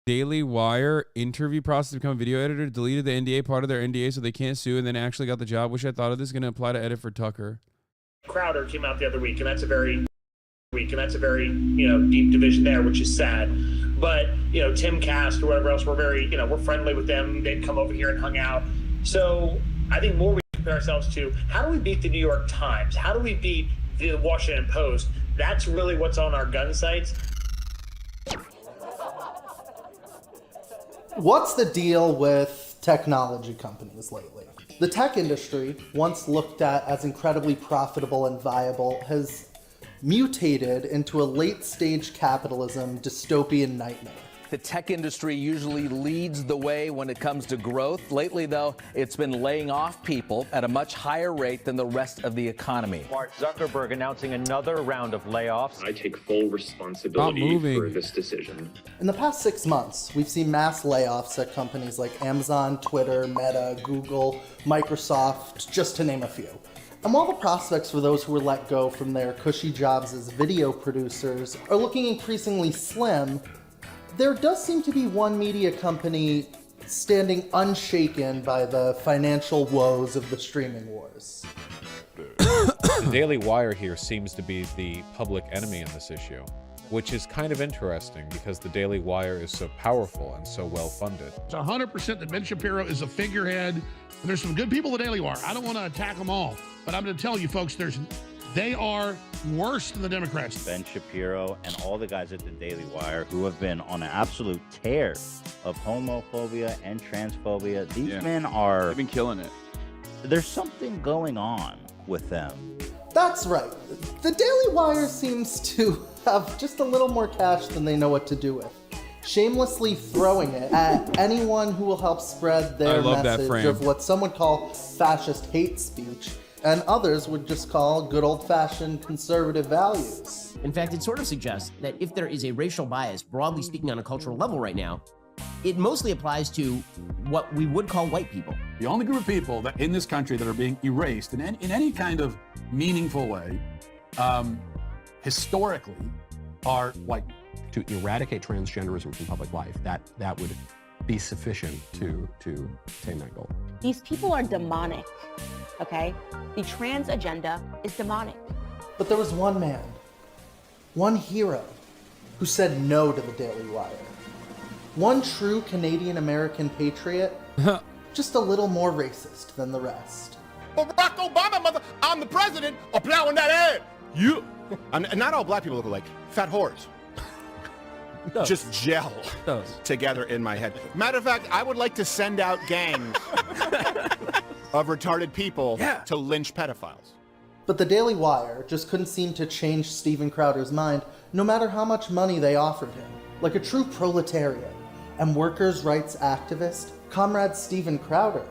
Daily Wire interview process to become a video editor, deleted the NDA part of their NDA so they can't sue, and then actually got the job. Wish I thought of this. Going to apply to edit for Tucker. Crowder came out the other week, and that's a very deep division there, which is sad. But Tim Cast or whatever else, we're very we're friendly with them. They'd come over here and hung out. So I think more we compare ourselves to how do we beat the New York Times? How do we beat the Washington Post? That's really what's on our gun sites. What's the deal with technology companies lately? The tech industry, once looked at as incredibly profitable and viable, has mutated into a late-stage capitalism dystopian nightmare. The tech industry usually leads the way when it comes to growth. Lately, though, it's been laying off people at a much higher rate than the rest of the economy. Mark Zuckerberg announcing another round of layoffs. I take full responsibility for this decision. In the past 6 months, we've seen mass layoffs at companies like Amazon, Twitter, Meta, Google, Microsoft, just to name a few. And while the prospects for those who were let go from their cushy jobs as video producers are looking increasingly slim, there does seem to be one media company standing unshaken by the financial woes of the streaming wars. The Daily Wire here seems to be the public enemy in this issue, which is kind of interesting because the Daily Wire is so powerful and so well funded. It's 100% that Ben Shapiro is a figurehead. There's some good people at the Daily Wire. I don't want to attack them all, but I'm going to tell you folks, they are worse than the Democrats. Ben Shapiro and all the guys at the Daily Wire who have been on an absolute tear of homophobia and transphobia. These men are... They've been killing it. There's something going on with them. That's right. The Daily Wire seems to have just a little more cash than they know what to do with, shamelessly throwing it at anyone who will help spread their message of what some would call fascist hate speech, and others would just call good old-fashioned conservative values. In fact, it sort of suggests that if there is a racial bias, broadly speaking on a cultural level right now, it mostly applies to what we would call white people. The only group of people that in this country that are being erased in any kind of meaningful way, historically, are white. To eradicate transgenderism from public life, that would be sufficient to attain that goal. These people are demonic, okay? The trans agenda is demonic. But there was one man, one hero, who said no to the Daily Wire. One true Canadian-American patriot, just a little more racist than the rest. Barack Obama, mother, I'm the president, plowing that ad. You. Not all black people look like fat whores. Just gel together in my head. Matter of fact, I would like to send out gangs of retarded people to lynch pedophiles. But the Daily Wire just couldn't seem to change Steven Crowder's mind, no matter how much money they offered him. Like a true proletariat and workers' rights activist, Comrade Steven Crowder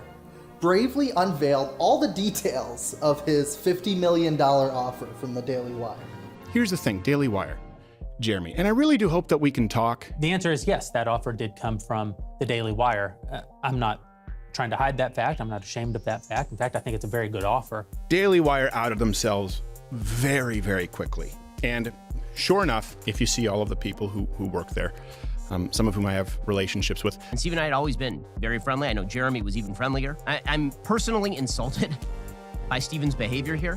bravely unveiled all the details of his $50 million offer from the Daily Wire. Here's the thing, Daily Wire. Jeremy, and I really do hope that we can talk. The answer is yes, that offer did come from the Daily Wire. I'm not trying to hide that fact. I'm not ashamed of that fact. In fact, I think it's a very good offer. Daily Wire outed themselves very, very quickly. And sure enough, if you see all of the people who work there, some of whom I have relationships with. And Steve and I had always been very friendly. I know Jeremy was even friendlier. I'm personally insulted by Steven's behavior here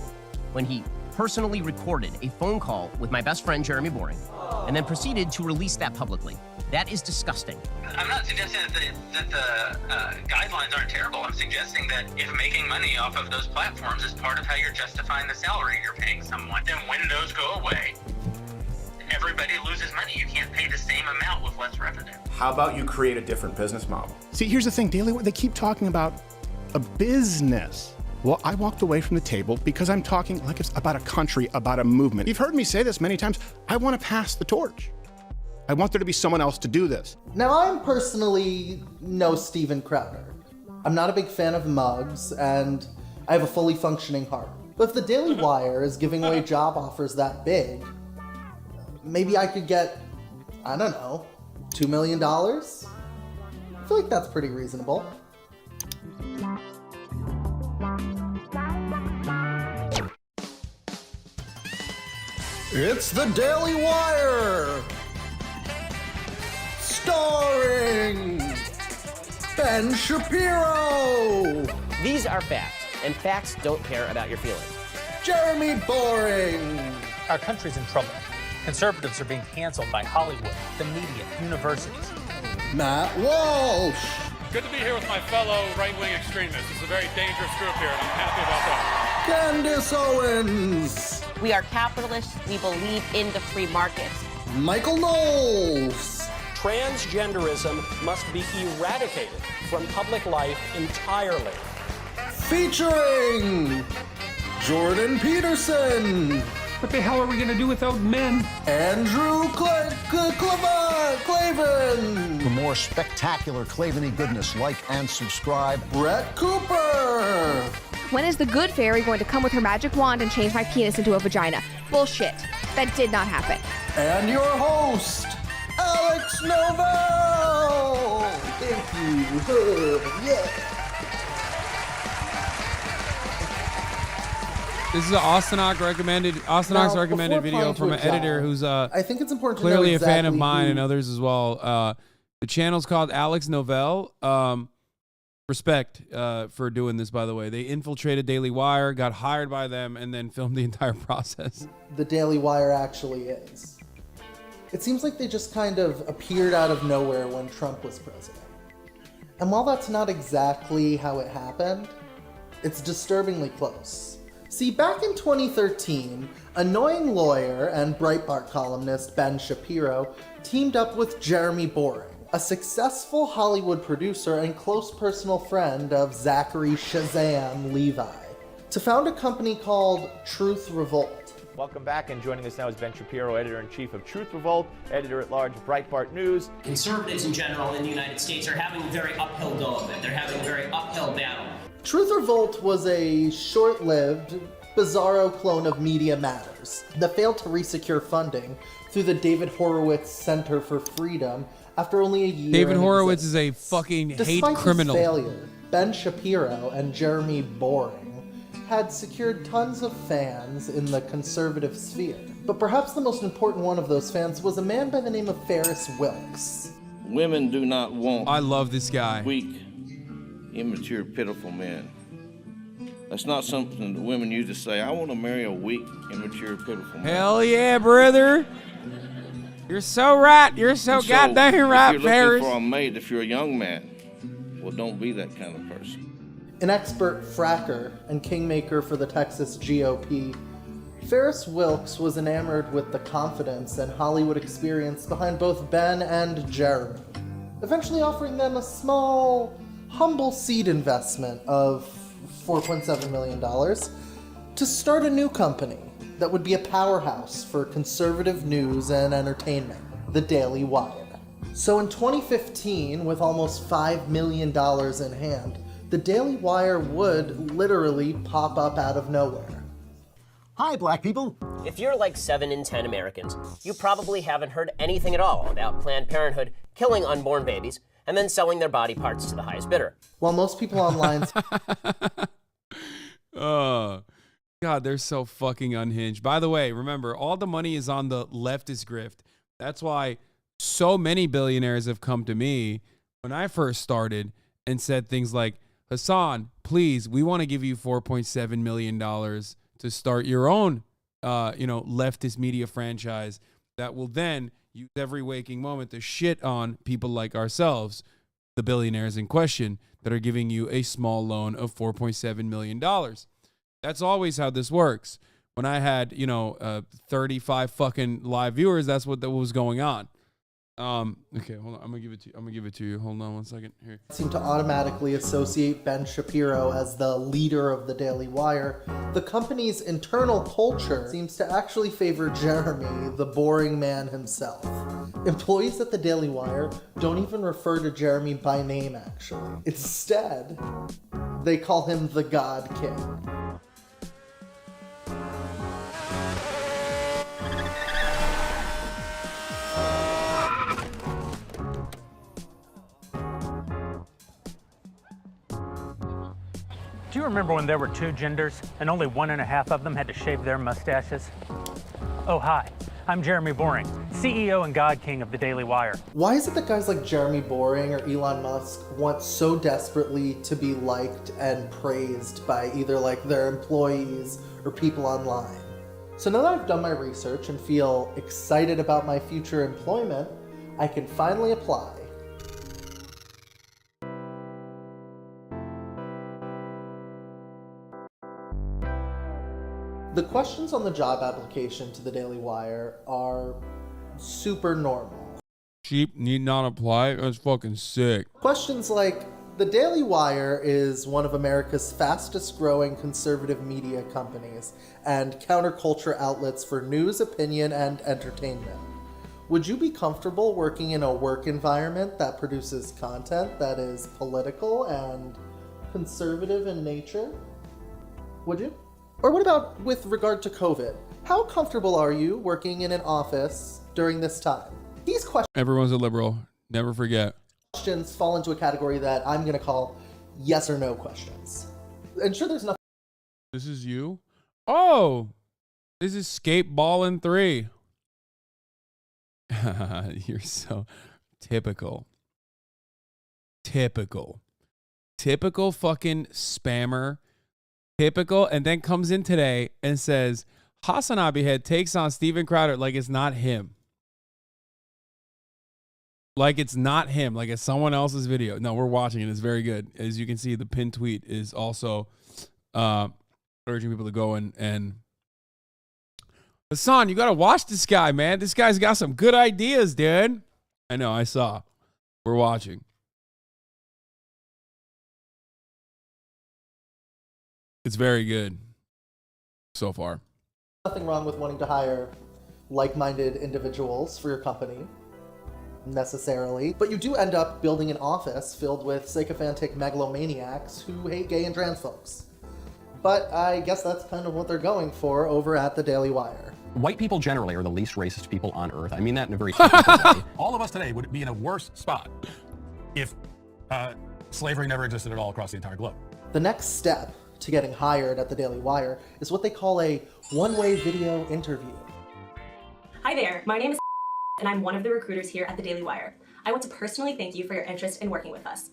when he personally recorded a phone call with my best friend, Jeremy Boring, and then proceeded to release that publicly. That is disgusting. I'm not suggesting that the guidelines aren't terrible. I'm suggesting that if making money off of those platforms is part of how you're justifying the salary you're paying someone, then when those go away, everybody loses money. You can't pay the same amount with less revenue. How about you create a different business model? See, here's the thing, Daily Wire, they keep talking about a business. Well, I walked away from the table because I'm talking like it's about a country, about a movement. You've heard me say this many times. I want to pass the torch. I want there to be someone else to do this. Now, I'm personally no Steven Crowder. I'm not a big fan of mugs, and I have a fully functioning heart. But if the Daily Wire is giving away job offers that big, maybe I could get, I don't know, $2 million? I feel like that's pretty reasonable. It's the Daily Wire! Starring Boring! Ben Shapiro! These are facts, and facts don't care about your feelings. Jeremy Boring! Our country's in trouble. Conservatives are being canceled by Hollywood, the media, universities. Matt Walsh! Good to be here with my fellow right-wing extremists. It's a very dangerous group here, and I'm happy about that. Candace Owens! We are capitalists. We believe in the free market. Michael Knowles! Transgenderism must be eradicated from public life entirely. Featuring Jordan Peterson! What the hell are we going to do without men? Andrew Clavin! For more spectacular Claveny goodness, like and subscribe. Brett Cooper! When is the good fairy going to come with her magic wand and change my penis into a vagina? Bullshit. That did not happen. And your host, Alex Novell! Thank you. Yeah. This is an Austinok recommended video from an editor who's I think it's important clearly to know a fan of exactly mine who- and others as well. The channel's called Alex Novell. Respect for doing this, by the way. They infiltrated Daily Wire, got hired by them, and then filmed the entire process. The Daily Wire actually is. It seems like they just kind of appeared out of nowhere when Trump was president. And while that's not exactly how it happened, it's disturbingly close. See, back in 2013, annoying lawyer and Breitbart columnist Ben Shapiro teamed up with Jeremy Boring, a successful Hollywood producer and close personal friend of Zachary Shazam Levi, to found a company called Truth Revolt. Welcome back, and joining us now is Ben Shapiro, editor-in-chief of Truth Revolt, editor-at-large of Breitbart News. Conservatives in general in the United States are having a very uphill go of it. They're having a very uphill battle. Truth Revolt was a short-lived, bizarro clone of Media Matters that failed to resecure funding through the David Horowitz Center for Freedom after only a year. David in Horowitz is existence. a fucking hate Despite criminal. his failure, Ben Shapiro and Jeremy Boring had secured tons of fans in the conservative sphere. But perhaps the most important one of those fans was a man by the name of Ferris Wilks. Women do not want I love this guy. Weak, immature, pitiful men. That's not something that women used to say. I want to marry a weak, immature, pitiful man. Hell yeah, brother. You're so right. You're so And goddamn right, if you're Ferris. looking for a mate, if you're a young man, well, don't be that kind of person. An expert fracker and kingmaker for the Texas GOP, Ferris Wilks was enamored with the confidence and Hollywood experience behind both Ben and Jeremy, eventually offering them a small, humble seed investment of $4.7 million to start a new company that would be a powerhouse for conservative news and entertainment, the Daily Wire. So in 2015, with almost $5 million in hand, the Daily Wire would literally pop up out of nowhere. Hi, black people. If you're like 7 in 10 Americans, you probably haven't heard anything at all about Planned Parenthood killing unborn babies and then selling their body parts to the highest bidder. While most people online... Oh, God, they're so fucking unhinged. By the way, remember, all the money is on the leftist grift. That's why so many billionaires have come to me when I first started and said things like, Hasan, please, we want to give you $4.7 million to start your own, leftist media franchise that will then use every waking moment to shit on people like ourselves, the billionaires in question, that are giving you a small loan of $4.7 million. That's always how this works. When I had, 35 fucking live viewers, that's what was going on. Okay, hold on. I'm gonna give it to you. Hold on one second here. Seem to automatically associate Ben Shapiro as the leader of the Daily Wire. The company's internal culture seems to actually favor Jeremy, the boring man himself. Employees at the Daily Wire don't even refer to Jeremy by name, actually. Instead, they call him the God King. Do you remember when there were 2 genders and only 1.5 of them had to shave their mustaches? Oh, hi, I'm Jeremy Boring, CEO and God King of the Daily Wire. Why is it that guys like Jeremy Boring or Elon Musk want so desperately to be liked and praised by either like their employees or people online? So now that I've done my research and feel excited about my future employment, I can finally apply. The questions on the job application to the Daily Wire are super normal. Sheep need not apply. That's fucking sick. Questions like, the Daily Wire is one of America's fastest growing conservative media companies and counterculture outlets for news, opinion, and entertainment. Would you be comfortable working in a work environment that produces content that is political and conservative in nature? Would you? Or what about with regard to COVID? How comfortable are you working in an office during this time? These questions. Everyone's a liberal. Never forget. Questions fall into a category that I'm going to call yes or no questions. And sure, there's nothing. This is you? Oh, this is Skate Ballin' 3. You're so typical. Typical fucking spammer. Typical, and then comes in today and says, HasanAbi Head takes on Steven Crowder like it's not him. Like it's not him, like it's someone else's video. No, we're watching it. It's very good. As you can see, the pinned tweet is also urging people to go and Hasan, you got to watch this guy, man. This guy's got some good ideas, dude. I know, I saw. We're watching. It's very good so far. Nothing wrong with wanting to hire like-minded individuals for your company, necessarily. But you do end up building an office filled with sycophantic megalomaniacs who hate gay and trans folks. But I guess that's kind of what they're going for over at the Daily Wire. White people generally are the least racist people on earth. I mean that in a very technical way. All of us today would be in a worse spot if slavery never existed at all across the entire globe. The next step to getting hired at the Daily Wire is what they call a one-way video interview. Hi there, my name is and I'm one of the recruiters here at the Daily Wire. I want to personally thank you for your interest in working with us.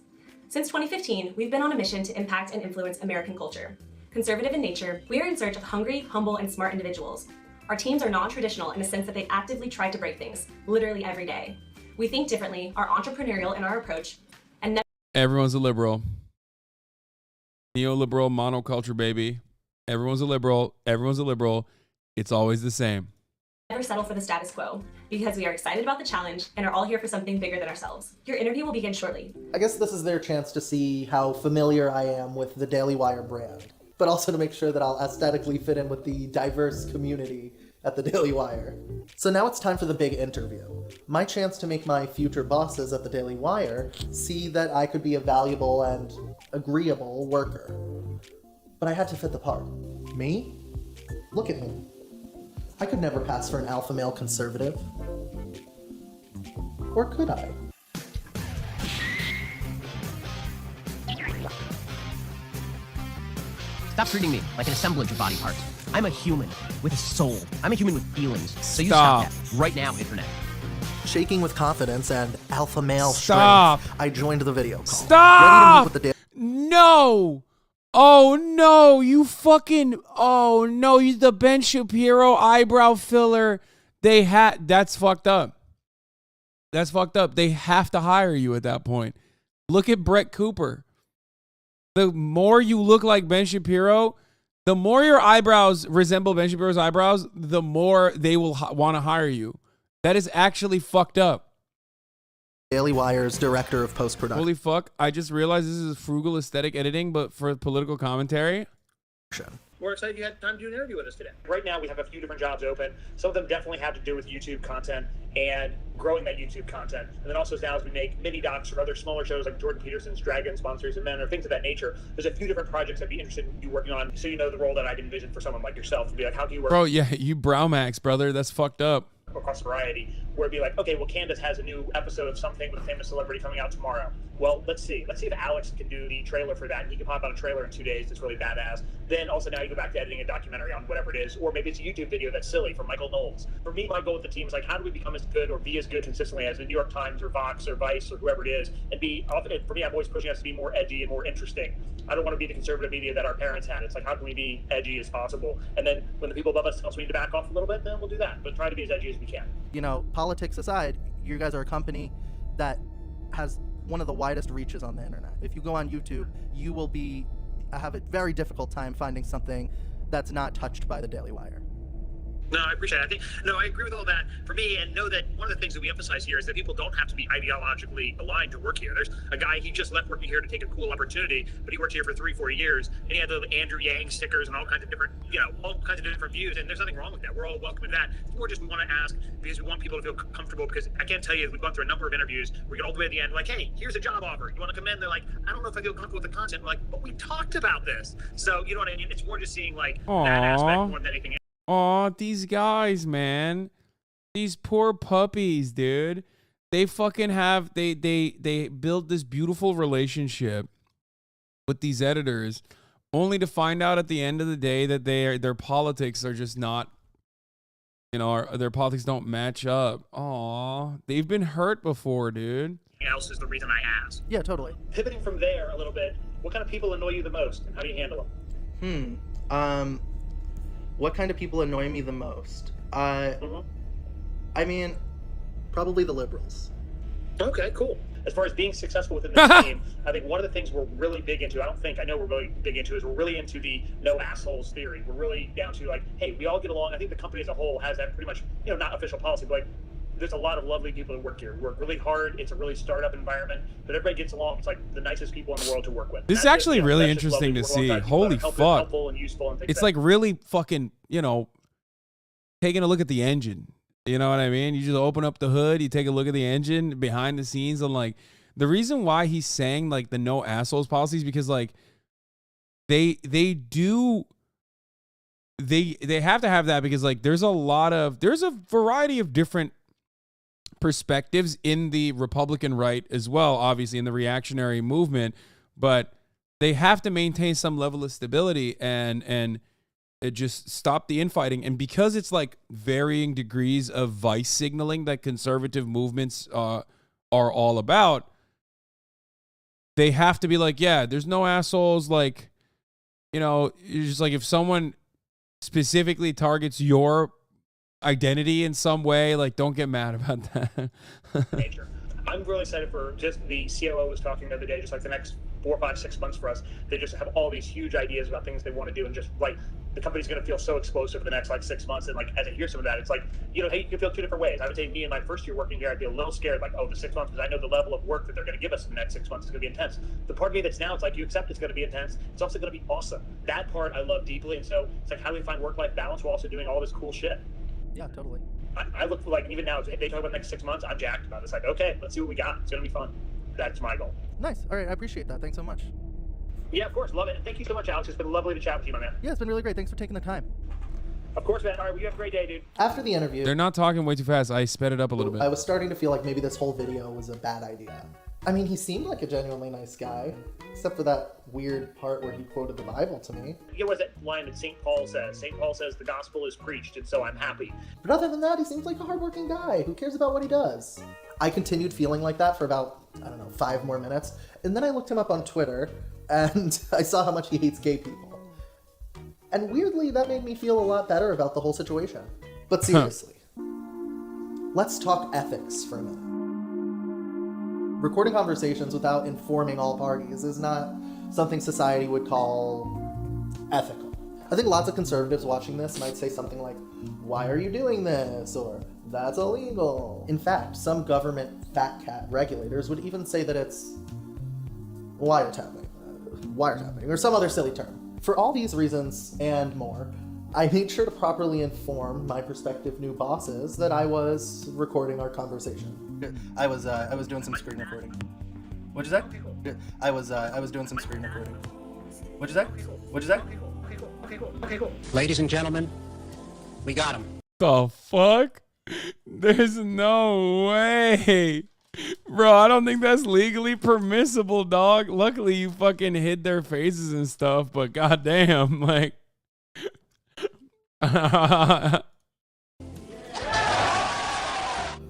Since 2015, we've been on a mission to impact and influence American culture. Conservative in nature, we are in search of hungry, humble, and smart individuals. Our teams are non-traditional in the sense that they actively try to break things, literally every day. We think differently, are entrepreneurial in our approach, and everyone's a liberal. Neoliberal monoculture, baby. Everyone's a liberal. Everyone's a liberal. It's always the same. never settle for the status quo, because we are excited about the challenge and are all here for something bigger than ourselves. Your interview will begin shortly. I guess this is their chance to see how familiar I am with the Daily Wire brand, but also to make sure that I'll aesthetically fit in with the diverse community at the Daily Wire. So now it's time for the big interview. My chance to make my future bosses at the Daily Wire see that I could be a valuable and agreeable worker. But I had to fit the part. Me? Look at me. I could never pass for an alpha male conservative. Or could I? Stop treating me like an assemblage of body parts. I'm a human with a soul. I'm a human with feelings. So you Stop. stop that right now, internet. Shaking with confidence and alpha male Stop. strength, I joined the video call. Stop! Ready to meet with the No! Oh no, you fucking, oh no, you the Ben Shapiro eyebrow filler. That's fucked up. That's fucked up. They have to hire you at that point. Look at Brett Cooper. The more you look like Ben Shapiro, the more your eyebrows resemble Ben Shapiro's eyebrows, the more they will want to hire you. That is actually fucked up. Daily Wire's director of post-production. Holy fuck, I just realized this is frugal aesthetic editing, but for political commentary. We're excited you had time to do an interview with us today. Right now, we have a few different jobs open. Some of them definitely have to do with YouTube content and growing that YouTube content. And then also now as we make mini docs or other smaller shows like Jordan Peterson's Dragon, Sponsors and Men, or things of that nature, there's a few different projects I'd be interested in you working on, so you know the role that I'd envision for someone like yourself to be like, how do you work? Bro, yeah, you brow max, brother. That's fucked up. Across a variety where it'd be like, okay, well, Candace has a new episode of something with a famous celebrity coming out tomorrow. Well, let's see if Alex can do the trailer for that, and he can pop out a trailer in 2 days that's really badass. Then also now you go back to editing a documentary on whatever it is, or maybe it's a YouTube video that's silly from Michael Knowles. For me, my goal with the team is like, how do we become as good or be as good consistently as the New York Times or Vox or Vice or whoever it is, and be, for me, I'm always pushing us to be more edgy and more interesting. I don't want to be the conservative media that our parents had. It's like, how can we be edgy as possible? And then when the people above us tell us we need to back off a little bit, then we'll do that. But try to be as edgy as we can. You know, politics aside, you guys are a company that has one of the widest reaches on the internet. If you go on YouTube, you will have a very difficult time finding something that's not touched by the Daily Wire. No, I appreciate it. I agree with all that. For me, and know that one of the things that we emphasize here is that people don't have to be ideologically aligned to work here. There's a guy, he just left working here to take a cool opportunity, but he worked here for 3-4 years, and he had the Andrew Yang stickers and all kinds of different, all kinds of different views, and there's nothing wrong with that. We're all welcome to that. It's more just we want to ask because we want people to feel comfortable, because I can't tell you, we've gone through a number of interviews, we get all the way to the end, like, hey, here's a job offer. You want to come in? They're like, I don't know if I feel comfortable with the content. I'm like, but we talked about this. So, you know what I mean? It's more just seeing, like, that aspect more than anything else. Aw, these guys, man. These poor puppies, dude. They fucking have they build this beautiful relationship with these editors, only to find out at the end of the day that their politics are just not, their politics don't match up. Aw, they've been hurt before, dude. Else is the reason I asked. Yeah, totally. Pivoting from there a little bit, what kind of people annoy you the most, and how do you handle them? What kind of people annoy me the most? I mean, probably the liberals. Okay, cool. As far as being successful within this team, I think one of the things we're really big into, I know we're really big into, is we're really into the no assholes theory. We're really down to like, hey, we all get along. I think the company as a whole has that pretty much, not official policy, but like, there's a lot of lovely people who work here. We work really hard. It's a really startup environment, but everybody gets along. It's like the nicest people in the world to work with. This is actually really interesting to see. Holy fuck. It's like really fucking, taking a look at the engine. You know what I mean? You just open up the hood, you take a look at the engine behind the scenes, and like the reason why he's saying like the no assholes policy is because like they have to have that, because like there's a variety of different perspectives in the Republican right as well, obviously in the reactionary movement, but they have to maintain some level of stability and it just stop the infighting. And because it's like varying degrees of vice signaling that conservative movements are all about, they have to be like, yeah, there's no assholes. Like, you're just like, if someone specifically targets your identity in some way, like, don't get mad about that. Nature. I'm really excited for just the COO was talking the other day, just like the next 4, 5, 6 months for us. They just have all these huge ideas about things they want to do, and just like the company's going to feel so explosive for the next like 6 months. And like as I hear some of that, it's like, hey, you can feel 2 different ways. I would say me in my first year working here, I'd be a little scared, like, oh, the 6 months, because I know the level of work that they're going to give us in the next 6 months is going to be intense. The part of me that's now, it's like you accept it's going to be intense. It's also going to be awesome. That part I love deeply. And so it's like, how do we find work-life balance while also doing all this cool shit? Yeah, totally. I look for, like, even now, if they talk about the next 6 months, I'm jacked about it. It's like, okay, let's see what we got. It's going to be fun. That's my goal. Nice. All right, I appreciate that. Thanks so much. Yeah, of course. Love it. Thank you so much, Alex. It's been lovely to chat with you, my man. Yeah, it's been really great. Thanks for taking the time. Of course, man. All right, well, you have a great day, dude. After the interview, They're not talking way too fast. I sped it up a little bit. I was starting to feel like maybe this whole video was a bad idea. I mean, he seemed like a genuinely nice guy, except for that weird part where he quoted the Bible to me. You know what that line that St. Paul says? St. Paul says the gospel is preached, and so I'm happy. But other than that, he seems like a hardworking guy who cares about what he does. I continued feeling like that for about, 5 more minutes, and then I looked him up on Twitter, and I saw how much he hates gay people. And weirdly, that made me feel a lot better about the whole situation. But seriously, let's talk ethics for a minute. Recording conversations without informing all parties is not something society would call ethical. I think lots of conservatives watching this might say something like, why are you doing this? Or, that's illegal. In fact, some government fat cat regulators would even say that it's wiretapping, or some other silly term. For all these reasons and more, I made sure to properly inform my prospective new bosses that I was recording our conversation. I was doing some screen recording. What'd you say? I was doing some screen recording. What'd you say? What'd you say? Ladies and gentlemen, we got him. The fuck? There's no way. Bro, I don't think that's legally permissible, dog. Luckily, you fucking hid their faces and stuff, but goddamn, like.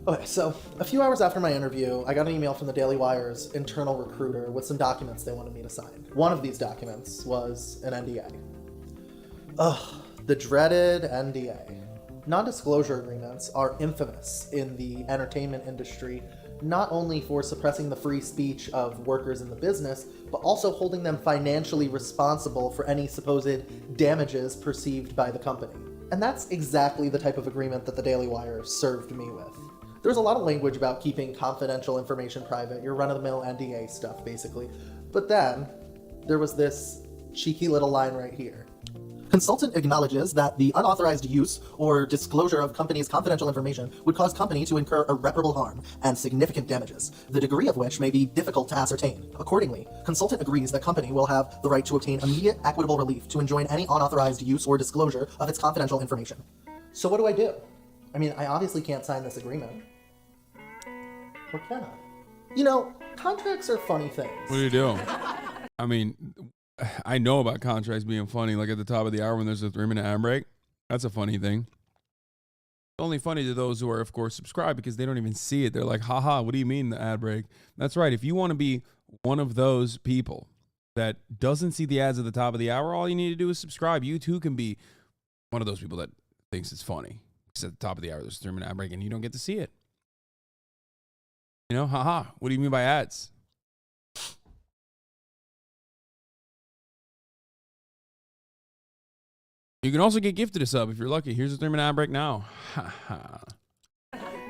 Okay, so a few hours after my interview, I got an email from the Daily Wire's internal recruiter with some documents they wanted me to sign. One of these documents was an NDA. Ugh, the dreaded NDA. Non-disclosure agreements are infamous in the entertainment industry, not only for suppressing the free speech of workers in the business, but also holding them financially responsible for any supposed damages perceived by the company. And that's exactly the type of agreement that the Daily Wire served me with. There's a lot of language about keeping confidential information private, your run-of-the-mill NDA stuff, basically. But then, there was this cheeky little line right here. Consultant acknowledges that the unauthorized use or disclosure of company's confidential information would cause company to incur irreparable harm and significant damages, the degree of which may be difficult to ascertain. Accordingly, consultant agrees that company will have the right to obtain immediate equitable relief to enjoin any unauthorized use or disclosure of its confidential information. So what do? I mean, I obviously can't sign this agreement. Or can I? You know, contracts are funny things. What do you do? I mean, I know about contracts being funny, like at the top of the hour when there's a 3-minute ad break. That's a funny thing. It's only funny to those who are, of course, subscribed because they don't even see it. They're like, haha, what do you mean the ad break? That's right. If you want to be one of those people that doesn't see the ads at the top of the hour, all you need to do is subscribe. You too can be one of those people that thinks it's funny. Because at the top of the hour, there's a 3-minute ad break and you don't get to see it. You know, haha, what do you mean by ads? You can also get gifted a sub if you're lucky. Here's a 3-minute ad break now.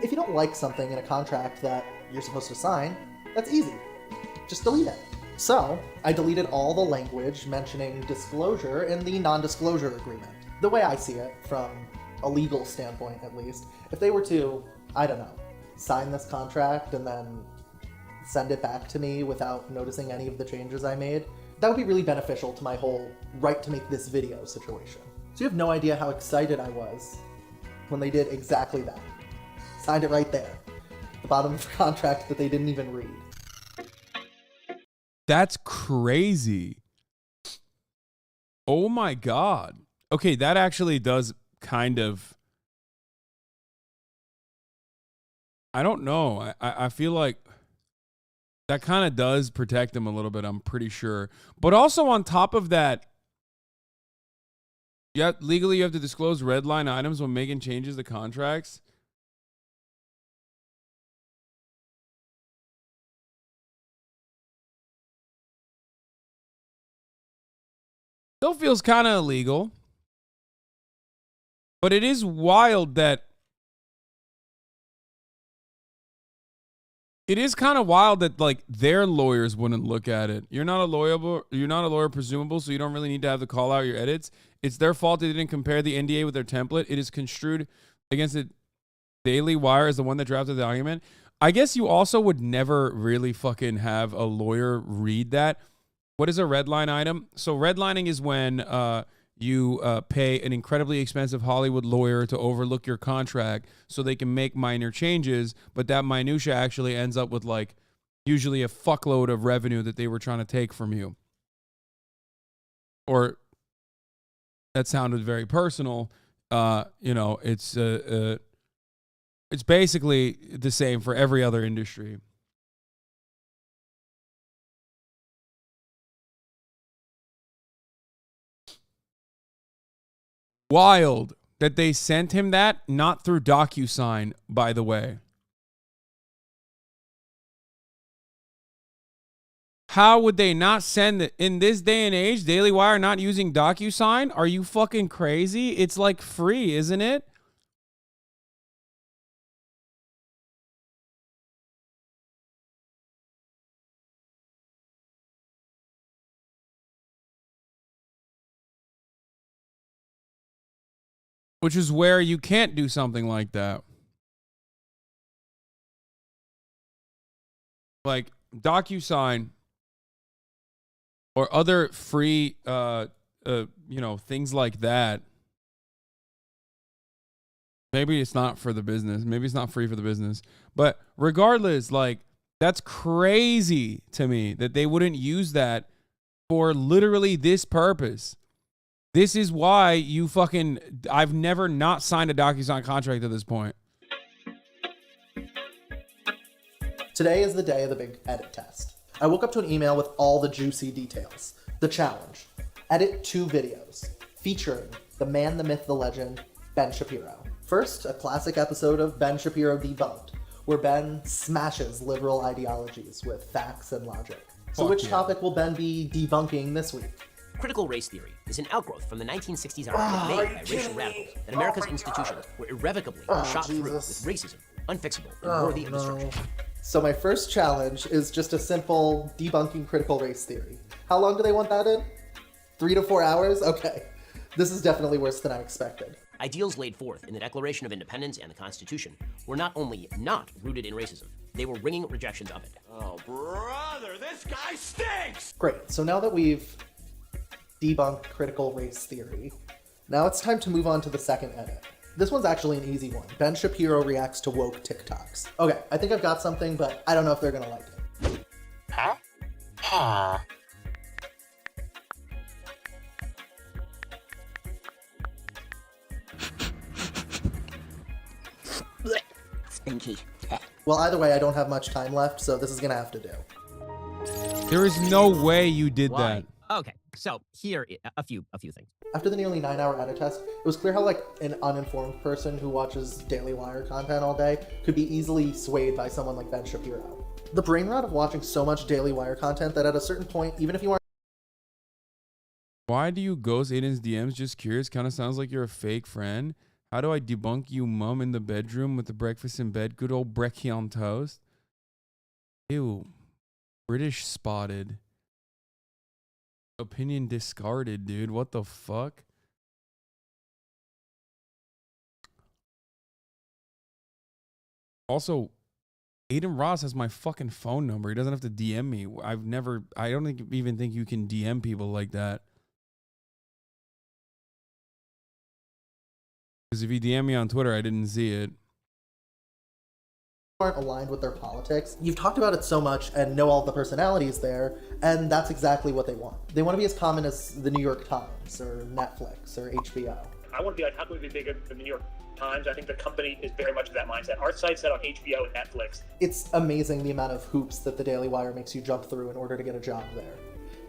If you don't like something in a contract that you're supposed to sign, that's easy. Just delete it. So, I deleted all the language mentioning disclosure in the non-disclosure agreement. The way I see it, from a legal standpoint at least, if they were to, I don't know, sign this contract and then send it back to me without noticing any of the changes I made, that would be really beneficial to my whole right to make this video situation. So you have no idea how excited I was when they did exactly that. Signed it right there. The bottom of the contract that they didn't even read. That's crazy. Oh my God. Okay, that actually does kind of... I don't know. I feel like that kind of does protect them a little bit, I'm pretty sure. But also on top of that, legally you have to disclose red line items when making changes to contracts. Still feels kind of illegal. But it is wild that it is kind of wild that like their lawyers wouldn't look at it. You're not a lawyer presumable, so you don't really need to have to call out your edits. It's their fault they didn't compare the NDA with their template. It is construed against the Daily Wire as the one that drafted the document. I guess you also would never really fucking have a lawyer read that. What is a red line item? So redlining is when you pay an incredibly expensive Hollywood lawyer to overlook your contract so they can make minor changes, but that minutia actually ends up with like usually a fuckload of revenue that they were trying to take from you. Or that sounded very personal. You know, it's basically the same for every other industry. Wild that they sent him that, not through DocuSign, by the way. How would they not send it in this day and age? Daily Wire not using DocuSign? Are you fucking crazy? It's like free, isn't it? Which is where you can't do something like that. Like DocuSign or other free, you know, things like that. Maybe it's not for the business. Maybe it's not free for the business. But regardless, like, that's crazy to me that they wouldn't use that for literally this purpose. This is why you fucking... I've never not signed a DocuSign contract at this point. Today is the day of the big edit test. I woke up to an email with all the juicy details. The challenge: edit 2 videos featuring the man, the myth, the legend, Ben Shapiro. First, a classic episode of Ben Shapiro Debunked, where Ben smashes liberal ideologies with facts and logic. So which topic will Ben be debunking this week? Critical race theory is an outgrowth from the 1960s argument made by racial radicals that America's institutions were irrevocably shot through with racism, unfixable and worthy of destruction. So my first challenge is just a simple debunking critical race theory. How long do they want that in? 3 to 4 hours? Okay. This is definitely worse than I expected. Ideals laid forth in the Declaration of Independence and the Constitution were not only not rooted in racism, they were ringing rejections of it. Oh, brother, this guy stinks! Great, so now that we've debunked critical race theory, now it's time to move on to the second edit. This one's actually an easy one. Ben Shapiro reacts to woke TikToks. Okay, I think I've got something, but I don't know if they're gonna like it. Huh? Huh. Stinky. Well, either way, I don't have much time left, so this is gonna have to do. There is no way you did that. Okay, so here a few things. After the nearly 9-hour edit test, it was clear how like an uninformed person who watches Daily Wire content all day could be easily swayed by someone like Ben Shapiro. The brain rot of watching so much Daily Wire content that at a certain point, even if you aren't... Why do you ghost Aiden's DMs? Just curious. Kind of sounds like you're a fake friend. How do I debunk you, mom, in the bedroom with the breakfast in bed? Good old brekkie on toast. Ew. British spotted. Opinion discarded, dude. What the fuck? Also, Aiden Ross has my fucking phone number. He doesn't have to DM me. I don't even think you can DM people like that. Because if you DM me on Twitter, I didn't see it. Aren't aligned with their politics. You've talked about it so much and know all the personalities there, and that's exactly what they want. They want to be as common as the New York Times or Netflix or HBO. I want to be like, how can we be bigger than the New York Times? I think the company is very much of that mindset. Our site's set on HBO and Netflix. It's amazing the amount of hoops that the Daily Wire makes you jump through in order to get a job there.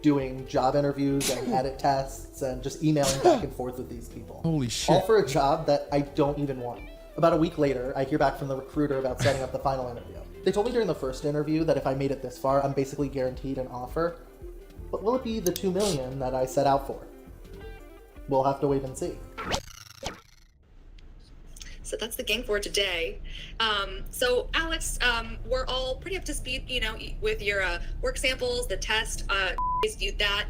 Doing job interviews and edit tests and just emailing back and forth with these people. Holy shit. All for a job that I don't even want. About a week later, I hear back from the recruiter about setting up the final interview. They told me during the first interview that if I made it this far, I'm basically guaranteed an offer. But will it be the $2 million that I set out for? We'll have to wait and see. So that's the gang for today. So Alex, we're all pretty up to speed, you know, with your work samples, the test, viewed that.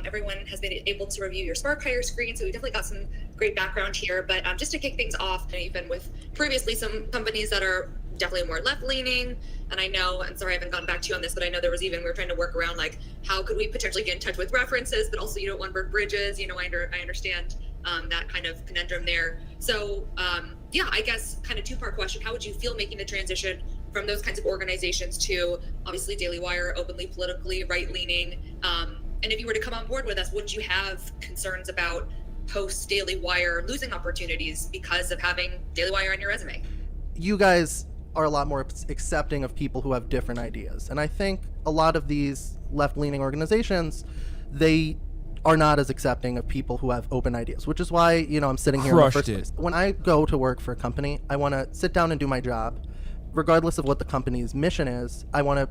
Everyone has been able to review your Spark Hire screen, so we definitely got some great background here. But just to kick things off, and even with previously some companies that are definitely more left-leaning, and I know, and sorry I haven't gotten back to you on this, but I know we were trying to work around like how could we potentially get in touch with references, but also you don't want to burn bridges. You know, I understand that kind of conundrum there. So yeah, I guess kind of two-part question: how would you feel making the transition from those kinds of organizations to obviously Daily Wire, openly politically right-leaning? And if you were to come on board with us, would you have concerns about post Daily Wire losing opportunities because of having Daily Wire on your resume? You guys are a lot more accepting of people who have different ideas. And I think a lot of these left-leaning organizations, they are not as accepting of people who have open ideas, which is why, you know, I'm sitting here in the first place. When I go to work for a company, I want to sit down and do my job. Regardless of what the company's mission is, I want to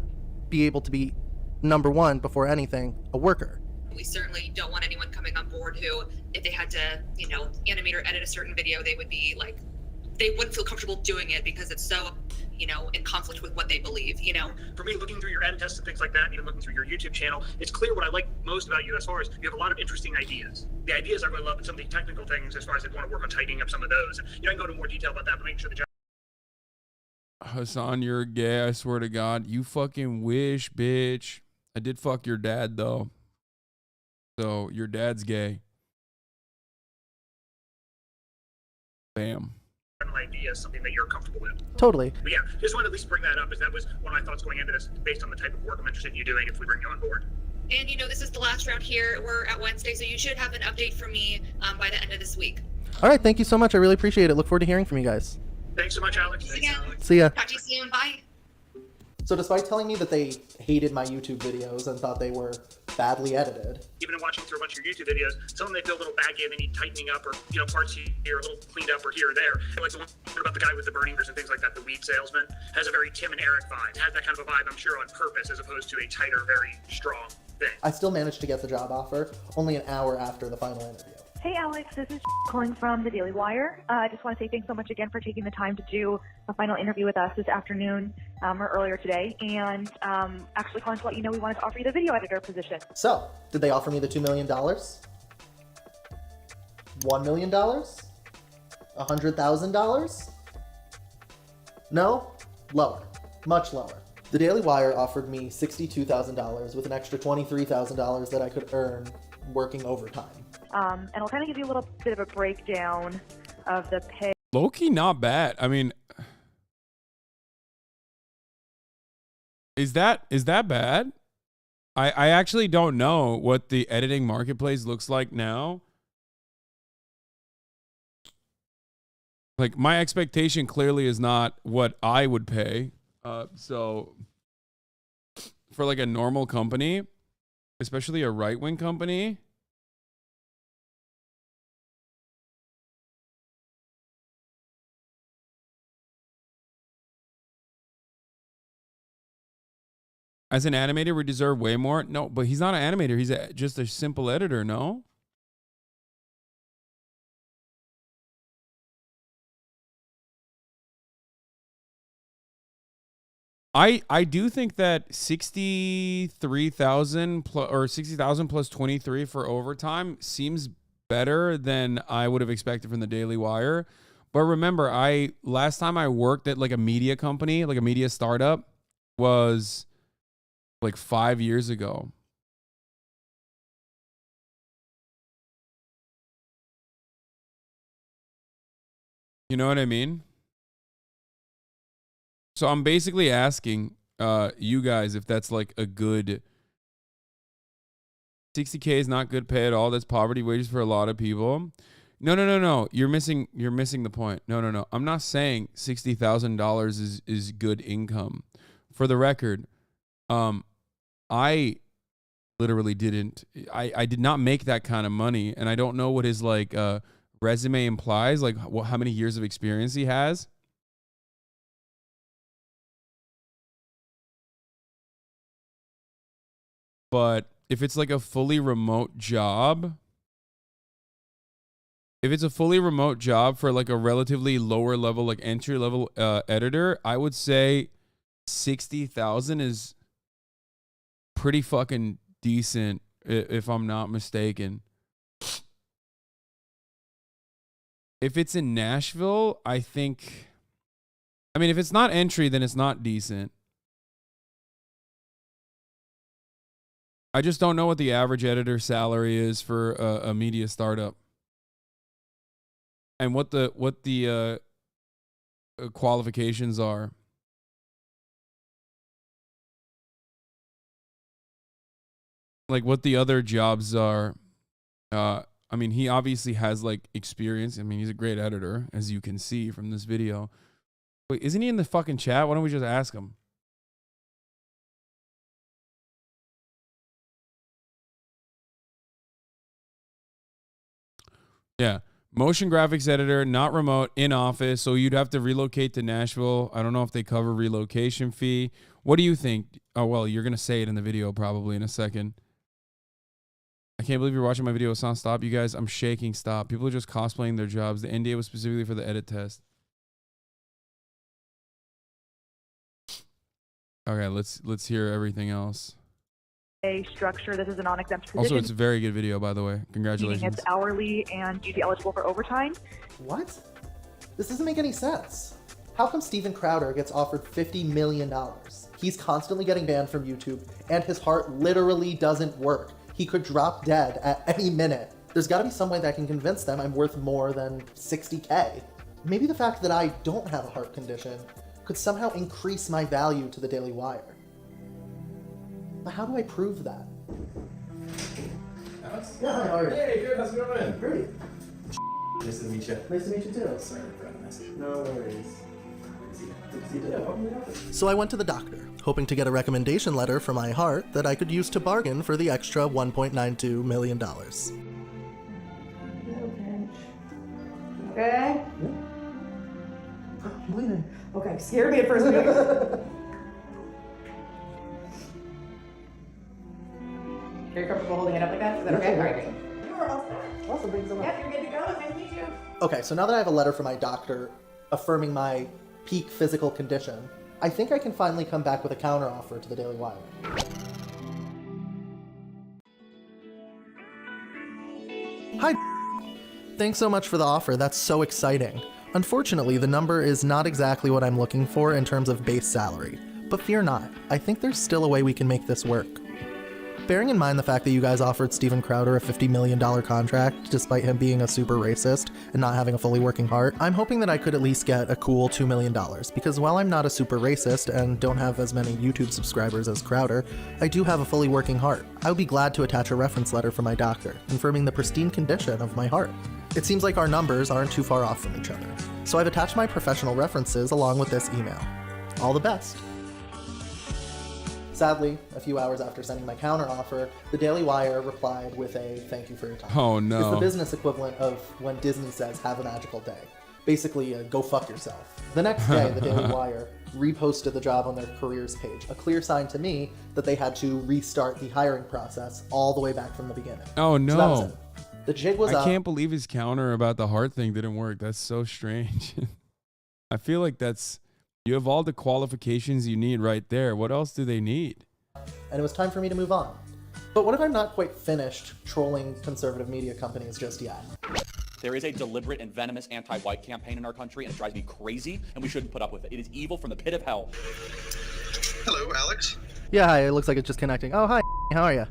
be able to be number one, before anything, a worker. We certainly don't want anyone coming on board who, if they had to, you know, animate or edit a certain video, they would be like, they wouldn't feel comfortable doing it because it's so, you know, in conflict with what they believe, you know. For me, looking through your edit tests and things like that, even looking through your YouTube channel, it's clear what I like most about you as far as you have a lot of interesting ideas. The ideas I really love, and some of the technical things as far as I want to work on tightening up some of those. And, you know, I can go into more detail about that, but make sure the job. Hasan, you're gay, I swear to God. You fucking wish, bitch. I did fuck your dad, though. So, your dad's gay. Bam. my ideas something that you're comfortable with. Totally. But yeah, just wanted to at least bring that up, as that was one of my thoughts going into this, based on the type of work I'm interested in you doing if we bring you on board. And this is the last round here. We're at Wednesday, so you should have an update from me by the end of this week. All right, thank you so much. I really appreciate it. Look forward to hearing from you guys. Thanks so much, Alex. Thanks again. See ya. Talk to you soon. Bye. So despite telling me that they hated my YouTube videos and thought they were badly edited, Even in watching through a bunch of your YouTube videos, some of them they feel a little baggy and they need tightening up, or parts here a little cleaned up or here or there. Like the one about the guy with the burning and things like that, the weed salesman, has a very Tim and Eric vibe. Has that kind of a vibe, I'm sure, on purpose, as opposed to a tighter, very strong thing. I still managed to get the job offer only an hour after the final interview. Hey Alex, this is calling from the Daily Wire. I just want to say thanks so much again for taking the time to do a final interview with us this afternoon or earlier today, and actually calling to let you know we wanted to offer you the video editor position. So, did they offer me the $2 million? $1 million? $100,000? No? Lower. Much lower. The Daily Wire offered me $62,000 with an extra $23,000 that I could earn working overtime. And I'll kind of give you a little bit of a breakdown of the pay. Low-key not bad. I mean, is that bad? I actually don't know what the editing marketplace looks like now. Like, my expectation clearly is not what I would pay. So for like a normal company, especially a right-wing company, as an animator, we deserve way more. No, but he's not an animator. He's just a simple editor, no? I do think that 63,000 or 60,000 plus 23 for overtime seems better than I would have expected from the Daily Wire. But remember, last time I worked at like a media company, like a media startup, was like 5 years ago. You know what I mean? So I'm basically asking you guys if that's like a good 60K is not good pay at all. That's poverty wages for a lot of people. No. You're missing the point. No. I'm not saying $60,000 is good income. For the record, I literally didn't. I did not make that kind of money, and I don't know what his like resume implies, like how many years of experience he has. But if it's like a fully remote job, if it's a fully remote job for like a relatively lower level, like entry level editor, I would say 60,000 is pretty fucking decent, if I'm not mistaken. If it's in Nashville, I mean, if it's not entry, then it's not decent. I just don't know what the average editor salary is for a media startup, and what the qualifications are. Like what the other jobs are. I mean, he obviously has like experience. I mean, he's a great editor, as you can see from this video. Wait, isn't he in the fucking chat? Why don't we just ask him? Yeah. Motion graphics editor, not remote, in office. So you'd have to relocate to Nashville. I don't know if they cover relocation fee. What do you think? Oh, well, you're going to say it in the video probably in a second. I can't believe you're watching my video. Hassan, stop. You guys, I'm shaking. Stop. People are just cosplaying their jobs. The NDA was specifically for the edit test. Okay, let's hear everything else. A structure. This is a non-exempt position. Also, it's a very good video, by the way. Congratulations. It's hourly, and you'd be eligible for overtime. What? This doesn't make any sense. How come Steven Crowder gets offered $50 million? He's constantly getting banned from YouTube, and his heart literally doesn't work. He could drop dead at any minute. There's got to be some way that can convince them I'm worth more than 60K. Maybe the fact that I don't have a heart condition could somehow increase my value to the Daily Wire. But how do I prove that? Alex? Yeah, hi, how are you? Hey, good, how's it going? Great. Nice to meet you. Nice to meet you too. Sorry for the message. No worries. Good to see you. Yeah, welcome to the office. So I went to the doctor, hoping to get a recommendation letter for my heart that I could use to bargain for the extra $1.92 million. Okay. I'm bleeding. Okay, scared me at first. You're comfortable holding it up like that? Is that okay? All right, great. You are all set. Awesome, thanks so much. Yep, you're good to go. Nice to meet you. Okay, so now that I have a letter from my doctor affirming my peak physical condition, I think I can finally come back with a counteroffer to the Daily Wire. Hi. Thanks so much for the offer. That's so exciting. Unfortunately, the number is not exactly what I'm looking for in terms of base salary. But fear not, I think there's still a way we can make this work. Bearing in mind the fact that you guys offered Steven Crowder a $50 million contract, despite him being a super racist and not having a fully working heart, I'm hoping that I could at least get a cool $2 million, because while I'm not a super racist and don't have as many YouTube subscribers as Crowder, I do have a fully working heart. I would be glad to attach a reference letter from my doctor, confirming the pristine condition of my heart. It seems like our numbers aren't too far off from each other, so I've attached my professional references along with this email. All the best. Sadly, a few hours after sending my counteroffer, the Daily Wire replied with a "thank you for your time." Oh no. It's the business equivalent of when Disney says "have a magical day." Basically, go fuck yourself. The next day, the Daily Wire reposted the job on their careers page, a clear sign to me that they had to restart the hiring process all the way back from the beginning. Oh no. So that was it. The jig was up. I can't believe his counter about the heart thing didn't work. That's so strange. I feel like you have all the qualifications you need right there. What else do they need? And it was time for me to move on. But what if I'm not quite finished trolling conservative media companies just yet? There is a deliberate and venomous anti-white campaign in our country, and it drives me crazy, and we shouldn't put up with it. It is evil from the pit of hell. Hello, Alex. Yeah, hi. It looks like it's just connecting. Oh, hi. How are you?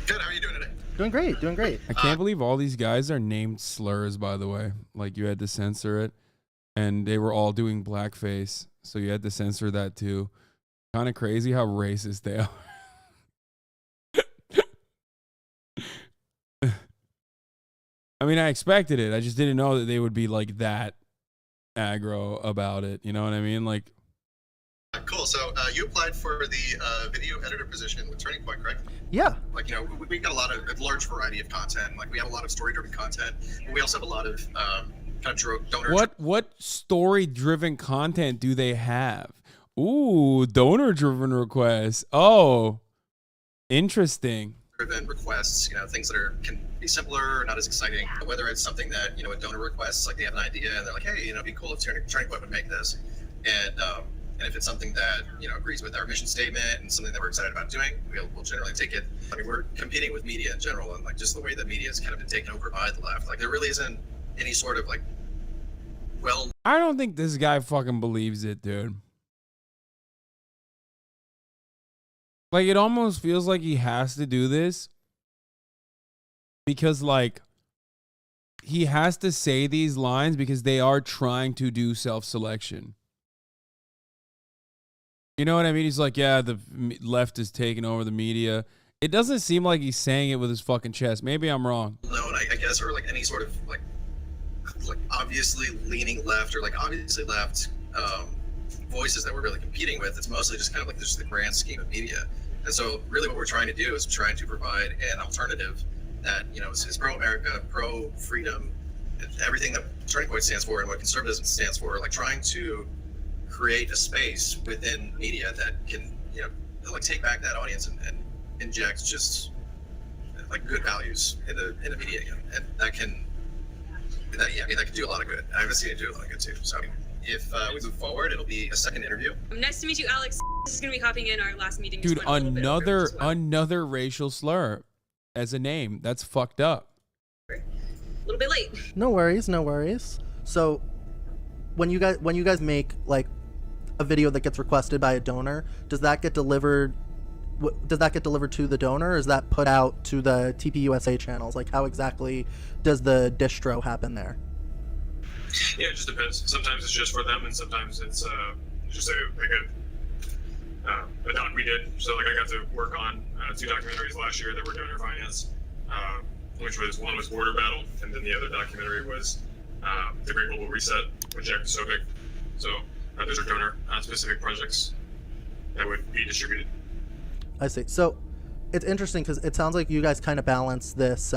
Good. How are you doing today? Doing great. Doing great. I can't believe all these guys are named slurs, by the way. Like, you had to censor it, and they were all doing blackface, so you had to censor that too. Kind of crazy how racist they are. I mean, I expected it. I just didn't know that they would be like that aggro about it. You know what I mean? Like, Cool. So you applied for the video editor position with Turning Point, correct? Yeah. Like, we got a large variety of content. Like, we have a lot of story-driven content. But we also have a lot of kind of donor. What story-driven content do they have? Ooh, donor-driven requests. Oh, interesting. Driven requests, things that can be simpler or not as exciting. Whether it's something that a donor requests, like they have an idea and they're like, hey, it'd be cool if Turning Point would make this, and if it's something that agrees with our mission statement and something that we're excited about doing, we'll generally take it. I mean, we're competing with media in general, and like just the way that media has kind of been taken over by the left. Like, there really isn't any sort of I don't think this guy fucking believes it, dude. Like, it almost feels like he has to do this because, like, he has to say these lines because they are trying to do self-selection. You know what I mean? He's like, yeah, the left is taking over the media. It doesn't seem like he's saying it with his fucking chest. Maybe I'm wrong. No, and I guess, or like any sort of like obviously leaning left or like obviously left voices that we're really competing with. It's mostly just kind of like just the grand scheme of media. And so really what we're trying to do is trying to provide an alternative that, is pro-America, pro-freedom, everything that Turning Point stands for and what conservatism stands for, like trying to create a space within media that can, like take back that audience and inject just like good values in the media again. And that can do a lot of good. I've seen it do a lot of good too. So if we move forward, it'll be a second interview. Nice to meet you, Alex. This is going to be hopping in our last meeting. Dude, another racial slur as a name. That's fucked up. A little bit late. No worries, no worries. So when you guys make like a video that gets requested by a donor, does that get delivered? Does that get delivered to the donor, or is that put out to the TPUSA channels? Like, how exactly does the distro happen there? Yeah, it just depends. Sometimes it's just for them, and sometimes it's just a doc we did. So like I got to work on 2 documentaries last year that were donor financed, which was one was Border Battle, and then the other documentary was The Great Global Reset with Jack Sobick. So those are donor specific projects that would be distributed. I see. So it's interesting because it sounds like you guys kind of balance this.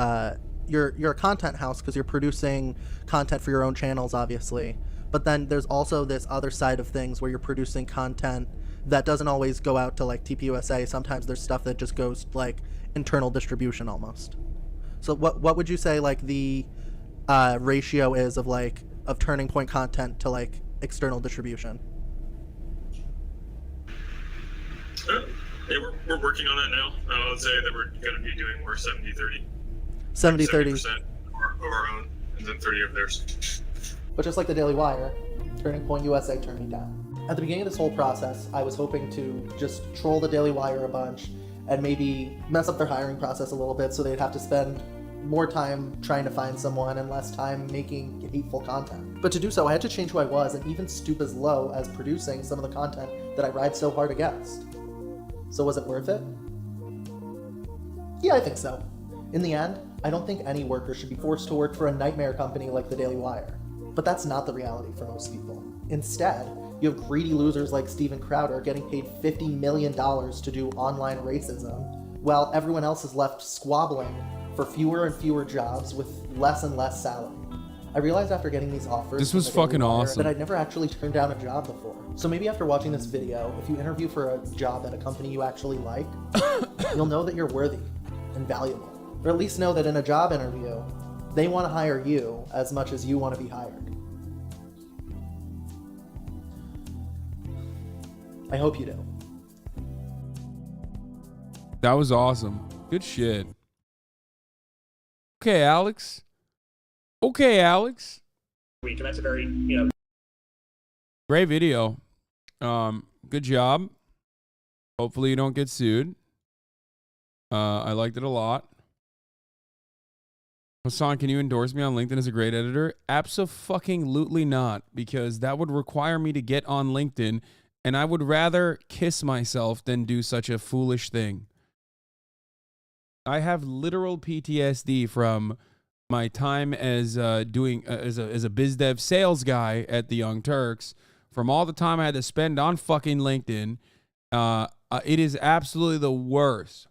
You're a content house because you're producing content for your own channels, obviously. But then there's also this other side of things where you're producing content that doesn't always go out to like TPUSA. Sometimes there's stuff that just goes like internal distribution almost. So what would you say like the ratio is of Turning Point content to like external distribution? Yeah, we're working on that now. I would say that we're going to be doing more 70-30. 70-30. 70% of our own, and then 30 of theirs. But just like the Daily Wire, Turning Point USA turned me down. At the beginning of this whole process, I was hoping to just troll the Daily Wire a bunch and maybe mess up their hiring process a little bit so they'd have to spend more time trying to find someone and less time making hateful content. But to do so, I had to change who I was and even stoop as low as producing some of the content that I ride so hard against. So was it worth it? Yeah, I think so. In the end, I don't think any worker should be forced to work for a nightmare company like the Daily Wire. But that's not the reality for most people. Instead, you have greedy losers like Steven Crowder getting paid $50 million to do online racism, while everyone else is left squabbling for fewer and fewer jobs with less and less salary. I realized after getting these offers This was fucking awesome. that I'd never actually turned down a job before. So maybe after watching this video, if you interview for a job at a company you actually like, you'll know that you're worthy and valuable. Or at least know that in a job interview, they want to hire you as much as you want to be hired. I hope you do. That was awesome. Good shit. Okay, Alex. Okay, Alex. Week, and that's a very, Great video. Good job. Hopefully you don't get sued. I liked it a lot. Hasan, can you endorse me on LinkedIn as a great editor? Abso-fucking-lutely not, because that would require me to get on LinkedIn, and I would rather kiss myself than do such a foolish thing. I have literal PTSD from my time as doing as a biz dev sales guy at the Young Turks, from all the time I had to spend on fucking LinkedIn. It is absolutely the worst.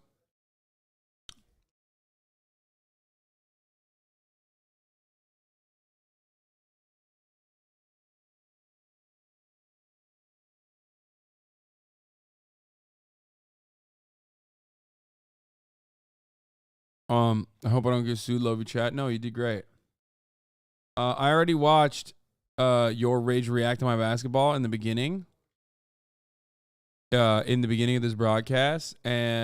I hope I don't get sued. Love you, chat. No, you did great. I already watched your rage react to my basketball in the beginning. In the beginning of this broadcast, and